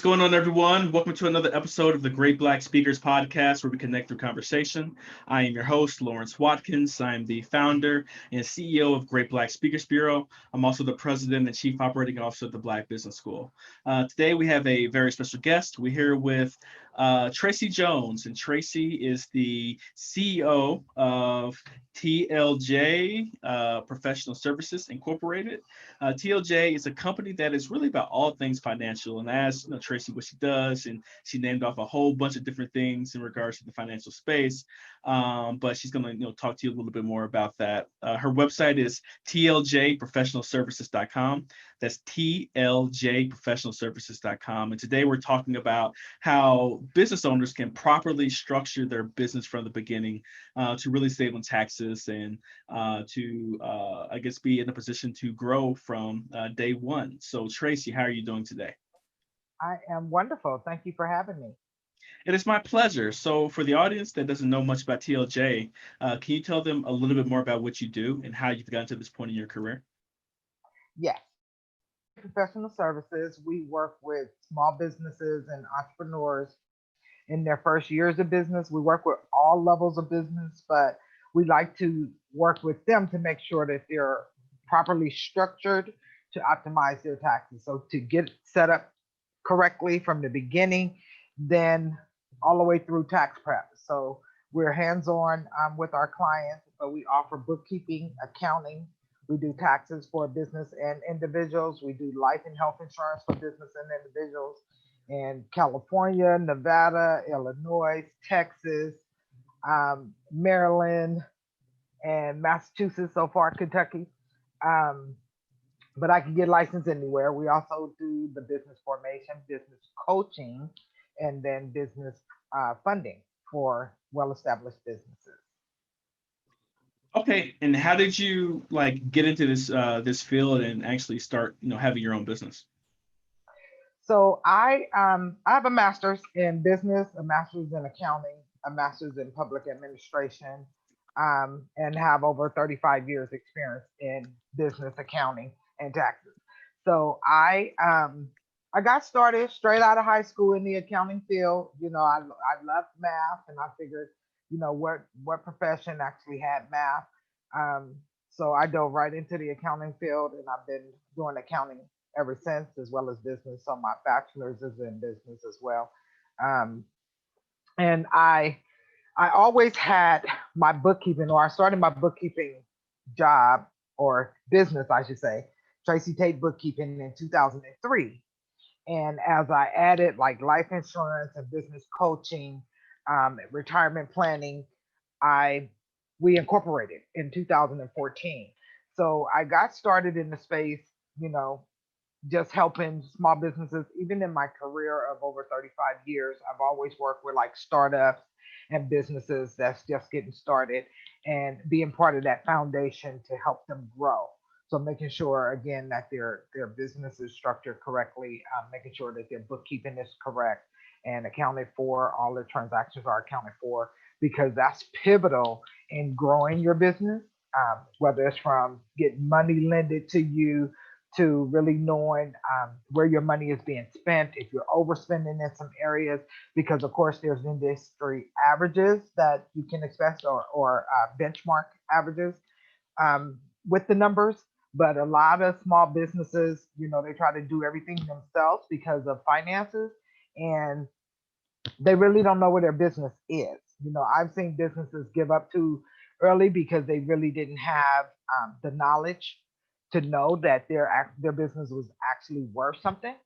What's going on, everyone? Welcome to another episode of the Great Black Speakers Podcast, where we connect through conversation. I am your host, Lawrence Watkins. I'm the founder and CEO of Great Black Speakers Bureau. I'm also the president and chief operating officer of the Black Business School. Today, we have a very special guest. We're here with Tracy Jones, and Tracy is the CEO of TLJ Professional Services Incorporated. TLJ is a company that is really about all things financial. And I asked Tracy what she does, and she named off a whole bunch of different things in regards to the financial space. But she's going to talk to you a little bit more about that. Her website is tljprofessionalservices.com. That's tljprofessionalservices.com. And today we're talking about how business owners can properly structure their business from the beginning to really save on taxes and I guess, be in a position to grow from day one. So, Tracy, how are you doing today? I am wonderful. Thank you for having me. It is my pleasure. So, for the audience that doesn't know much about TLJ, can you tell them a little bit more about what you do and how you've gotten to this point in your career? Yes, professional services. We work with small businesses and entrepreneurs in their first years of business. We work with all levels of business, but we like to work with them to make sure that they're properly structured to optimize their taxes. So to get set up correctly from the beginning, then all the way through tax prep. So we're hands on with our clients, but we offer bookkeeping, accounting. We do taxes for business and individuals. We do life and health insurance for business and individuals in California, Nevada, Illinois, Texas, Maryland, and Massachusetts, so far, Kentucky. Um, but I can get licensed anywhere. We also do the business formation, business coaching, and then business funding for well-established businesses. Okay, and how did you get into this field and actually start having your own business? So I have a master's in business, a master's in accounting, a master's in public administration, and have over 35 years experience in business accounting and taxes. So I got started straight out of high school in the accounting field. I loved math, and I figured, what profession actually had math. Um, so I dove right into the accounting field, and I've been doing accounting ever since, as well as business. So my bachelor's is in business as well. Um, and I always had my bookkeeping, or I started my bookkeeping job or business, I should say, Tracy Tate Bookkeeping in 2003. And as I added like life insurance and business coaching, retirement planning, I we incorporated in 2014. So I got started in the space, you know, just helping small businesses. Even in my career of over 35 years, I've always worked with like startups and businesses that's just getting started, and being part of that foundation to help them grow. So making sure again that their business is structured correctly, making sure that their bookkeeping is correct and accounted for, all their transactions are accounted for, because that's pivotal in growing your business. Whether it's from getting money lended to you, to really knowing where your money is being spent, if you're overspending in some areas, because of course there's industry averages that you can expect, or benchmark averages with the numbers. But a lot of small businesses, they try to do everything themselves because of finances, and they really don't know where their business is. I've seen businesses give up too early because they really didn't have the knowledge to know that their business was actually worth something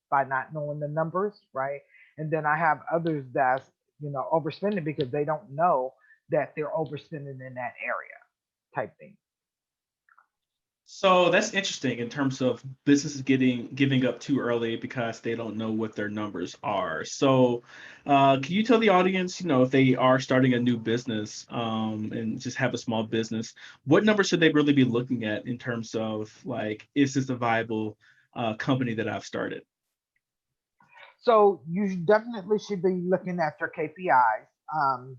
by not knowing the numbers, right? And then I have others that's overspending because they don't know that they're overspending in that area, type thing. So that's interesting in terms of businesses giving up too early because they don't know what their numbers are. So, can you tell the audience, if they are starting a new business and just have a small business, what numbers should they really be looking at in terms of is this a viable company that I've started? So you definitely should be looking at your KPIs.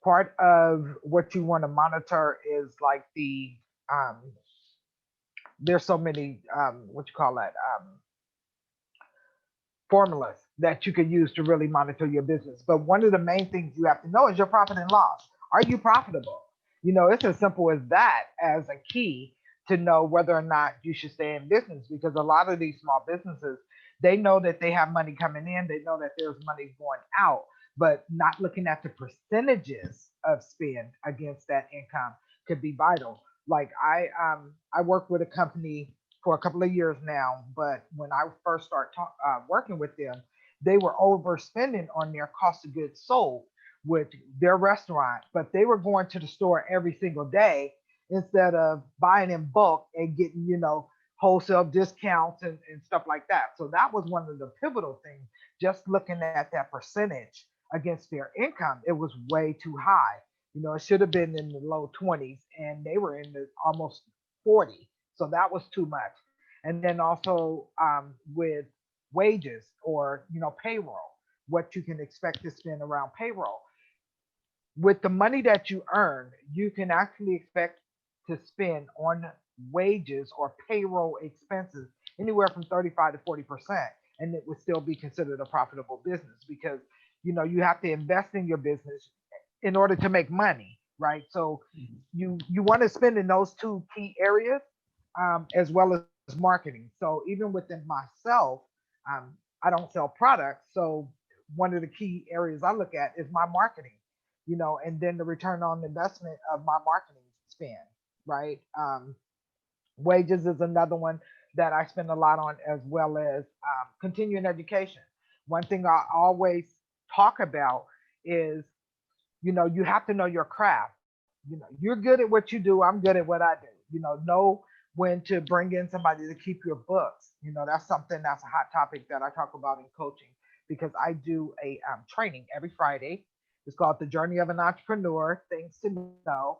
Part of what you want to monitor is like um, there's so many what you call that, formulas that you could use to really monitor your business. But one of the main things you have to know is your profit and loss. Are you profitable? It's as simple as that as a key to know whether or not you should stay in business, because a lot of these small businesses, they know that they have money coming in, they know that there's money going out, but not looking at the percentages of spend against that income could be vital. Like I work with a company for a couple of years now, but when I first working with them, they were overspending on their cost of goods sold with their restaurant, but they were going to the store every single day instead of buying in bulk and getting, wholesale discounts and stuff like that. So that was one of the pivotal things. Just looking at that percentage against their income, it was way too high. It should have been in the low 20s, and they were in the almost 40. So that was too much. And then also with wages or payroll, what you can expect to spend around payroll. With the money that you earn, you can actually expect to spend on wages or payroll expenses anywhere from 35 to 40%, and it would still be considered a profitable business, because you have to invest in your business in order to make money, right? So you want to spend in those two key areas, as well as marketing. So even within myself, um, I don't sell products, so one of the key areas I look at is my marketing, and then the return on investment of my marketing spend, right? Wages is another one that I spend a lot on, as well as continuing education. One thing I always talk about is, you have to know your craft. You're good at what you do. I'm good at what I do. Know when to bring in somebody to keep your books. That's something that's a hot topic that I talk about in coaching, because I do a training every Friday. It's called The Journey of an Entrepreneur, Things to Know.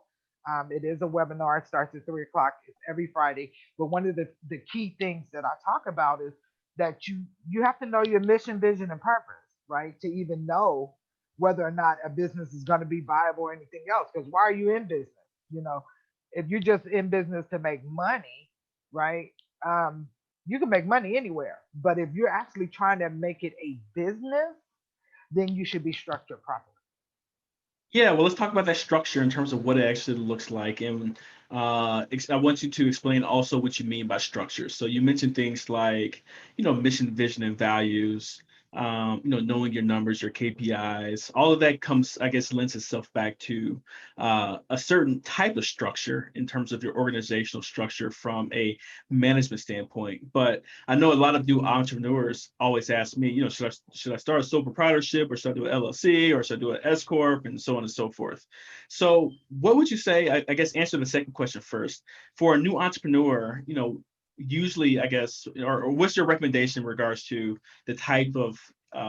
It is a webinar. It starts at 3 o'clock. It's every Friday. But one of the key things that I talk about is that you have to know your mission, vision, and purpose, right? To even know whether or not a business is going to be viable or anything else. Because why are you in business? You know, if you're just in business to make money, right? Um, you can make money anywhere. But if you're actually trying to make it a business, then you should be structured properly. Yeah, well, let's talk about that structure in terms of what it actually looks like. And I want you to explain also what you mean by structure. So you mentioned things like, mission, vision, and values, knowing your numbers, your KPIs, all of that comes, I guess, lends itself back to a certain type of structure in terms of your organizational structure from a management standpoint. But I know a lot of new entrepreneurs always ask me, should I start a sole proprietorship, or should I do an LLC, or should I do an S corp, and so on and so forth. So, what would you say? I guess answer the second question first. For a new entrepreneur, usually, I guess, or what's your recommendation in regards to the type of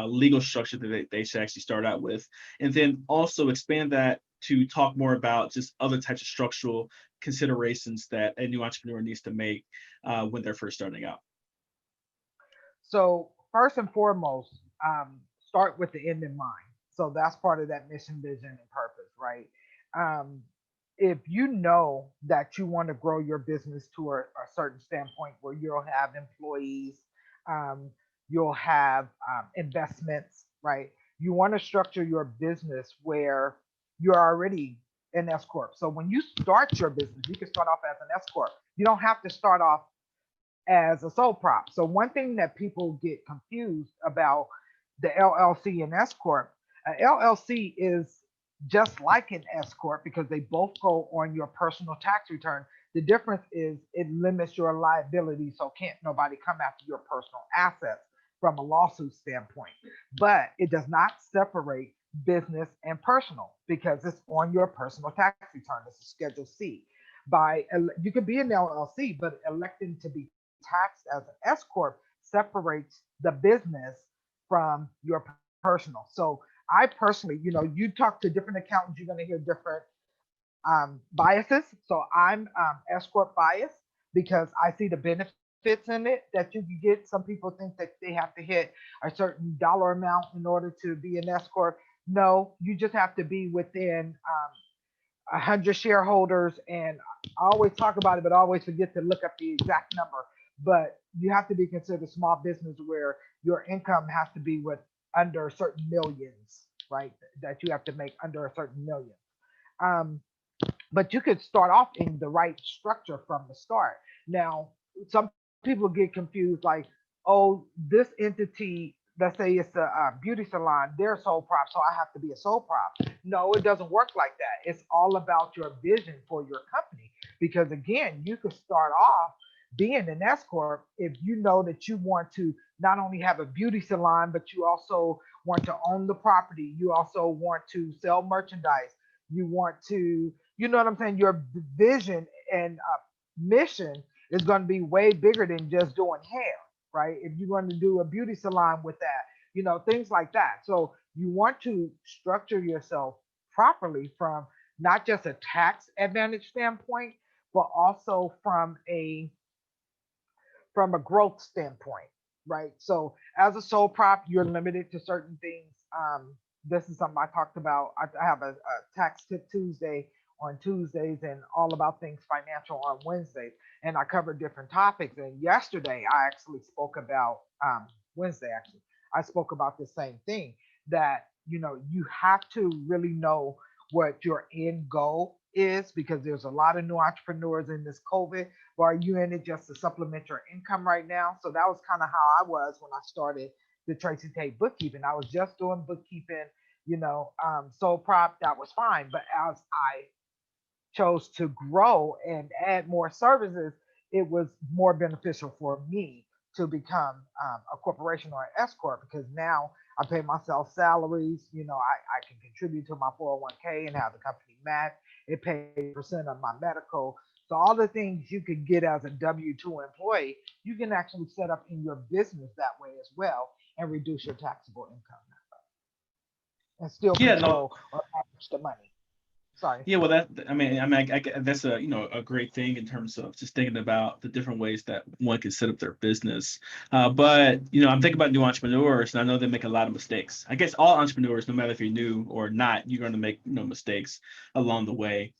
legal structure that they should actually start out with, and then also expand that to talk more about just other types of structural considerations that a new entrepreneur needs to make when they're first starting out. So first and foremost, start with the end in mind. So that's part of that mission, vision, and purpose, right? Um, if you know that you want to grow your business to a certain standpoint where you'll have employees, um, you'll have investments, right? You want to structure your business where you're already an S corp. So when you start your business, you can start off as an S corp. You don't have to start off as a sole prop. So one thing that people get confused about the LLC and S corp, an LLC is just like an S corp because they both go on your personal tax return. The difference is it limits your liability, so can't nobody come after your personal assets from a lawsuit standpoint. But it does not separate business and personal because it's on your personal tax return. It's a Schedule C. You could be an LLC, but electing to be taxed as an S corp separates the business from your personal. So I personally, you talk to different accountants, you're going to hear different biases. So I'm S corp biased because I see the benefits in it that you can get. Some people think that they have to hit a certain dollar amount in order to be an S corp. No, you just have to be within 100 shareholders, and I always talk about it, but I always forget to look up the exact number. But you have to be considered a small business where your income has to be with under certain millions, right? That you have to make under a certain million. Um, but you could start off in the right structure from the start. Now, some people get confused like, oh, this entity, let's say it's a beauty salon, they're sole prop, so I have to be a sole prop. No, it doesn't work like that. It's all about your vision for your company. Because again, you could start off being an S Corp if you know that you want to not only have a beauty salon, but you also want to own the property. You also want to sell merchandise. You want to, you know what I'm saying? Your vision and mission is going to be way bigger than just doing hair, right? If you're going to do a beauty salon with that, things like that. So you want to structure yourself properly from not just a tax advantage standpoint, but also from a growth standpoint, right? So as a sole prop, you're limited to certain things. This is something I talked about. I have a tax tip Tuesday on Tuesdays and all about things financial on Wednesdays. And I covered different topics. And yesterday, I actually spoke about, Wednesday, actually, I spoke about the same thing that, you have to really know what your end goal is because there's a lot of new entrepreneurs in this COVID, or are you in it just to supplement your income right now? So that was kind of how I was when I started the Tracy Tate bookkeeping. I was just doing bookkeeping, sole prop, that was fine. But as I chose to grow and add more services, it was more beneficial for me to become a corporation or an S corp because now I pay myself salaries. I can contribute to my 401k and have the company match. It pays 10% of my medical. So all the things you could get as a W-2 employee, you can actually set up in your business that way as well and reduce your taxable income and still Yeah, no, control or manage the money. Sorry. yeah. Well, that's a a great thing in terms of just thinking about the different ways that one can set up their business. But I'm thinking about new entrepreneurs, and I know they make a lot of mistakes. I guess all entrepreneurs, no matter if you're new or not, you're going to make mistakes along the way.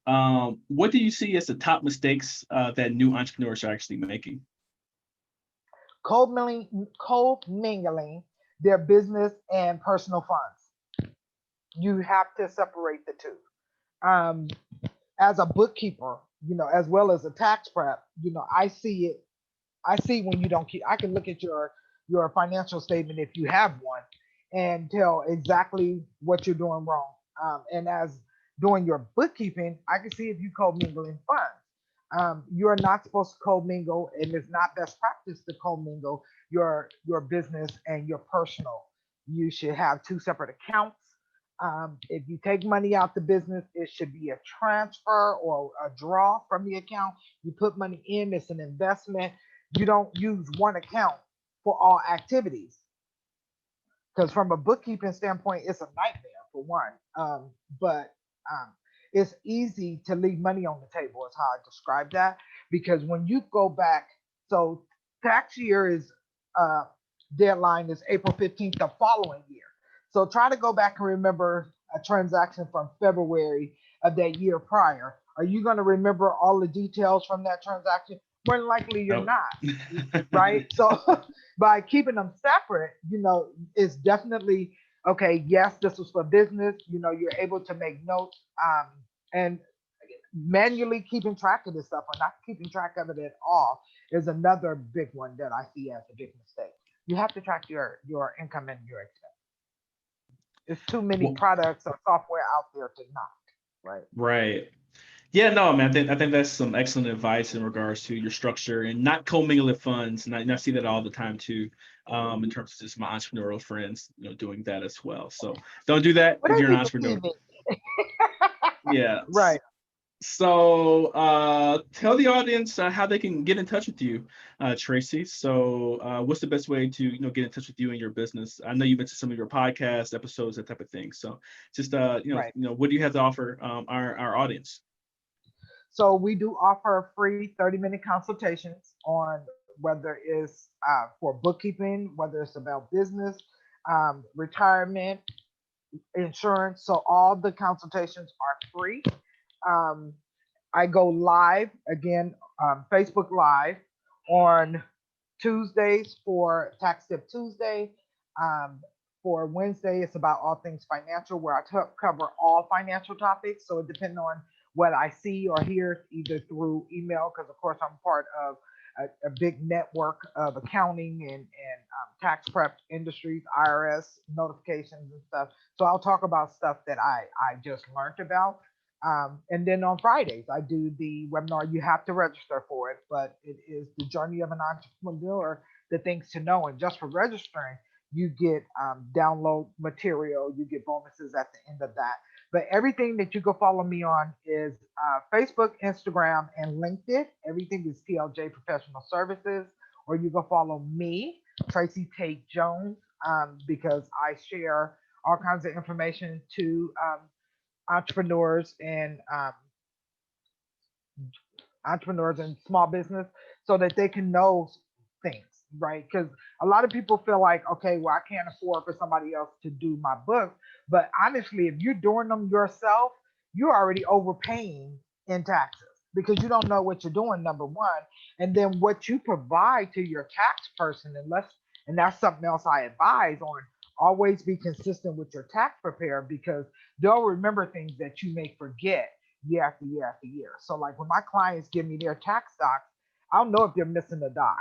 What do you see as the top mistakes that new entrepreneurs are actually making? Co-mingling their business and personal funds. You have to separate the two. Um, as a bookkeeper, as well as a tax prep, I see it. I see when you don't keep. I can look at your financial statement if you have one, and tell exactly what you're doing wrong. And as doing your bookkeeping, I can see if you co-mingling funds. You're not supposed to co-mingle, and it's not best practice to co-mingle your business and your personal. You should have two separate accounts. If you take money out the business, it should be a transfer or a draw from the account. You put money in, it's an investment. You don't use one account for all activities because from a bookkeeping standpoint, it's a nightmare for one. But um, it's easy to leave money on the table, is how I describe that. Because when you go back, so tax year is uh, deadline is April 15th the following year. So try to go back and remember a transaction from February of that year prior. Are you going to remember all the details from that transaction? More than likely, you're Nope. not, right? So by keeping them separate, it's definitely okay. Yes, this was for business. You're able to make notes and manually keeping track of this stuff or not keeping track of it at all is another big one that I see as a big mistake. You have to track your income and your expense. There's too many Well, products or software out there to not, right? right. Yeah, no, man. I think that's some excellent advice in regards to your structure and not commingling funds. And I see that all the time too, in terms of just my entrepreneurial friends, doing that as well. So don't do that What if are you're an you entrepreneur. deceiving? Yeah. Right. So tell the audience how they can get in touch with you, Tracy. So what's the best way to get in touch with you and your business? I know you mentioned some of your podcast episodes, that type of thing. So just Right. what do you have to offer our audience? So we do offer free 30-minute consultations on whether it's for bookkeeping, whether it's about business, retirement, insurance. So all the consultations are free. Um, I go live again, Facebook Live on Tuesdays for Tax Tip Tuesday. Um, for Wednesday, it's about all things financial, where I cover all financial topics. So it depends on what I see or hear, either through email, because of course I'm part of a big network of accounting and tax prep industries, IRS notifications and stuff. So I'll talk about stuff that I just learned about. And then on Fridays, I do the webinar. You have to register for it, but it is the journey of an entrepreneur, the things to know. And just for registering, you get download material, you get bonuses at the end of that. But everything that you can follow me on is Facebook, Instagram, and LinkedIn. Everything is TLJ Professional Services. Or you can follow me, Tracy Tate Jones, because I share all kinds of information to entrepreneurs and entrepreneurs and small business so that they can know things, right? Because a lot of people feel like, okay, well, I can't afford for somebody else to do my book. But honestly, if you're doing them yourself, you're already overpaying in taxes because you don't know what you're doing, number one. And then what you provide to your tax person, unless, and that's something else I advise on, always be consistent with your tax preparer because they'll remember things that you may forget year after year after year. So like when my clients give me their tax docs, I'll know if they're missing a doc,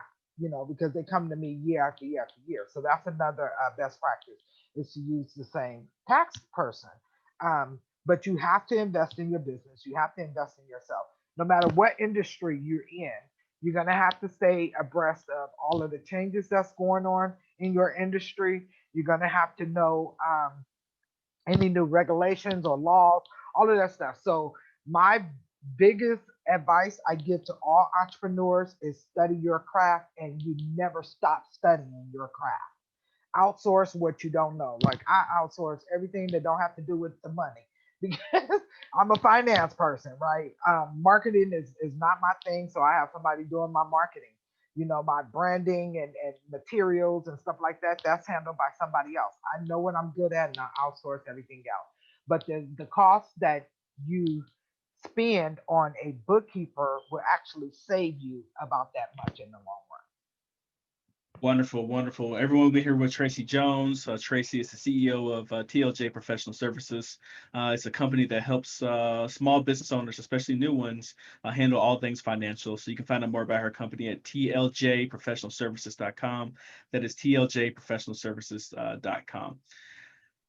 because they come to me year after year after year. So that's another best practice is to use the same tax person. But you have to invest in your business. You have to invest in yourself. No matter what industry you're in, you're gonna have to stay abreast of all of the changes that's going on in your industry. You're gonna have to know any new regulations or laws, all of that stuff. So my biggest advice I give to all entrepreneurs is study your craft and you never stop studying your craft. Outsource what you don't know. Like I outsource everything that don't have to do with the money because I'm a finance person, right? Marketing is not my thing, so I have somebody doing my marketing. My branding and materials and stuff like that. That's handled by somebody else. I know what I'm good at, and I outsource everything else. But the cost that you spend on a bookkeeper will actually save you about that much in the long run. Wonderful, wonderful. Everyone, we're here with Tracy Jones. Tracy is the CEO of TLJ Professional Services. It's a company that helps small business owners, especially new ones, handle all things financial. So you can find out more about her company at tljprofessionalservices.com. That is tljprofessionalservices.com.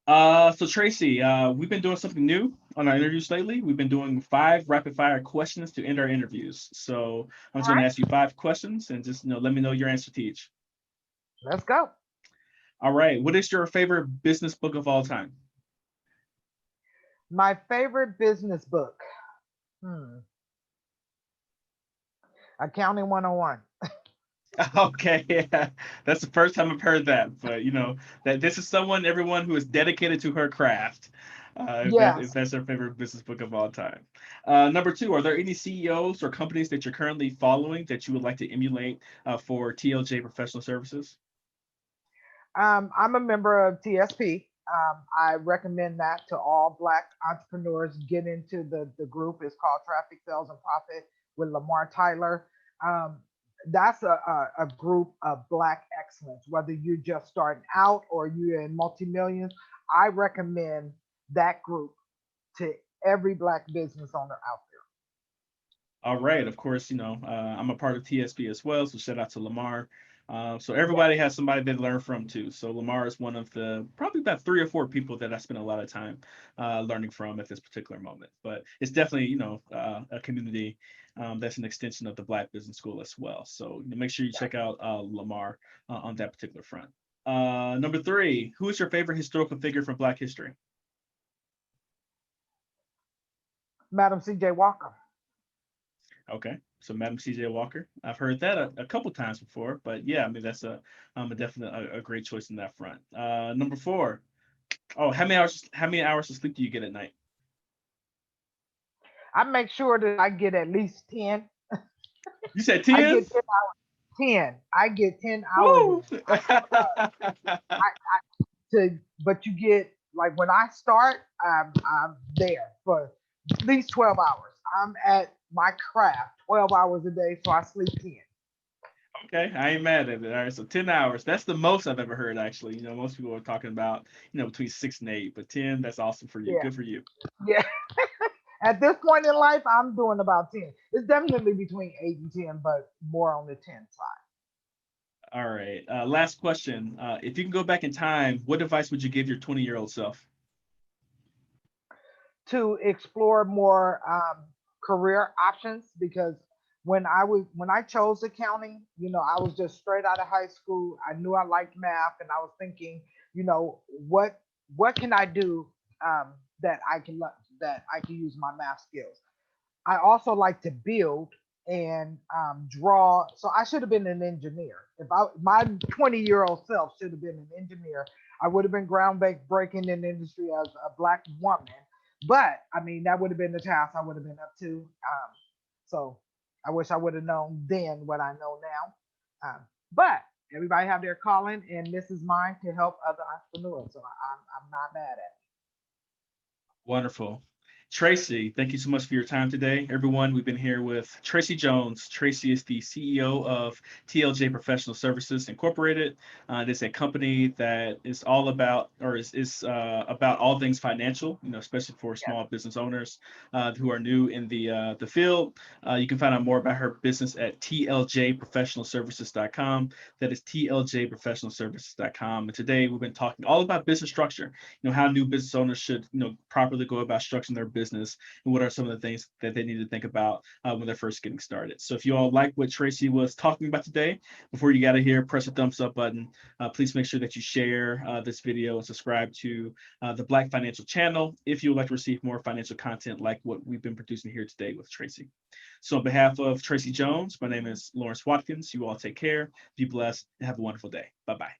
So Tracy, we've been doing something new on our interviews lately. We've been doing 5 rapid fire questions to end our interviews. So I'm All just going to right, ask you 5 questions and just let me know your answer to each. let's go. All right. What is your favorite business book of all time? My favorite business book. Hmm. Accounting 101. Okay, yeah, that's the first time I've heard that. But that this is everyone who is dedicated to her craft. If Yes. that's her favorite business book of all time. Number two, are there any CEOs or companies that you're currently following that you would like to emulate for TLJ Professional Services? I'm a member of TSP. I recommend that to all Black entrepreneurs. Get into the group. It's called Traffic Sales and Profit with Lamar Tyler. Um, that's a group of Black excellence. Whether you're just starting out or you're in multi millions, I recommend that group to every Black business owner out All right. Of course, I'm a part of TSP as well. So shout out to Lamar. So there. Yes. everybody has somebody they learn from too. So Lamar is one of the probably about 3 or 4 people that I spend a lot of time learning from at this particular moment. But it's definitely, a community that's an extension of the Black Business School as well. So make sure you Yeah. check out Lamar on that particular front. Number three, who is your favorite historical figure from Black history? Madam C.J. Walker. Okay, so Madam CJ Walker. I've heard that a couple times before, but yeah, I mean that's a definite a great choice in that front. Number four. Oh, how many hours of sleep do you get at night? I make sure that I get at least 10. You said I 10? get 10. I get 10 hours in. Woo! But you get like when I start, I'm there for at least 12 hours. I'm at my craft 12 hours a day, so I sleep 10. Okay, I ain't mad at it. All right, so 10 hours. That's the most I've ever heard, actually. Most people are talking about, between 6 and 8, but 10, that's awesome for you. Yeah, Good for you. yeah. At this point in life, I'm doing about 10. It's definitely between 8 and 10, but more on the 10 side. All right. Last question. If you can go back in time, what advice would you give your 20-year-old self? To explore more career options because when I chose accounting, I was just straight out of high school. I knew I liked math, and I was thinking, what can I do um, that I can use my math skills. I also like to build and draw. So I should have been an engineer. If I my 20-year-old self should have been an engineer, I would have been groundbreaking in the industry as a black woman. But I mean, that would have been the task I would have been up to. So I wish I would have known then what I know now. But everybody have their calling, and this is mine to help other entrepreneurs. So I'm not mad at it. Wonderful. Tracy, thank you so much for your time today. Everyone, we've been here with Tracy Jones. Tracy is the CEO of TLJ Professional Services Incorporated. It is a company that is all about, or is about all things financial, especially for Yes, small business owners who are new in the field. You can find out more about her business at tljprofessionalservices.com. That is tljprofessionalservices.com. And today we've been talking all about business structure, how new business owners should, properly go about structuring their business, and what are some of the things that they need to think about when they're first getting started. So if you all like what Tracy was talking about today, before you get out of here, press the thumbs up button. Please make sure that you share this video and subscribe to the Black Financial channel if you would like to receive more financial content like what we've been producing here today with Tracy. So on behalf of Tracy Jones, my name is Lawrence Watkins. You all take care, be blessed, and have a wonderful day. Bye-bye.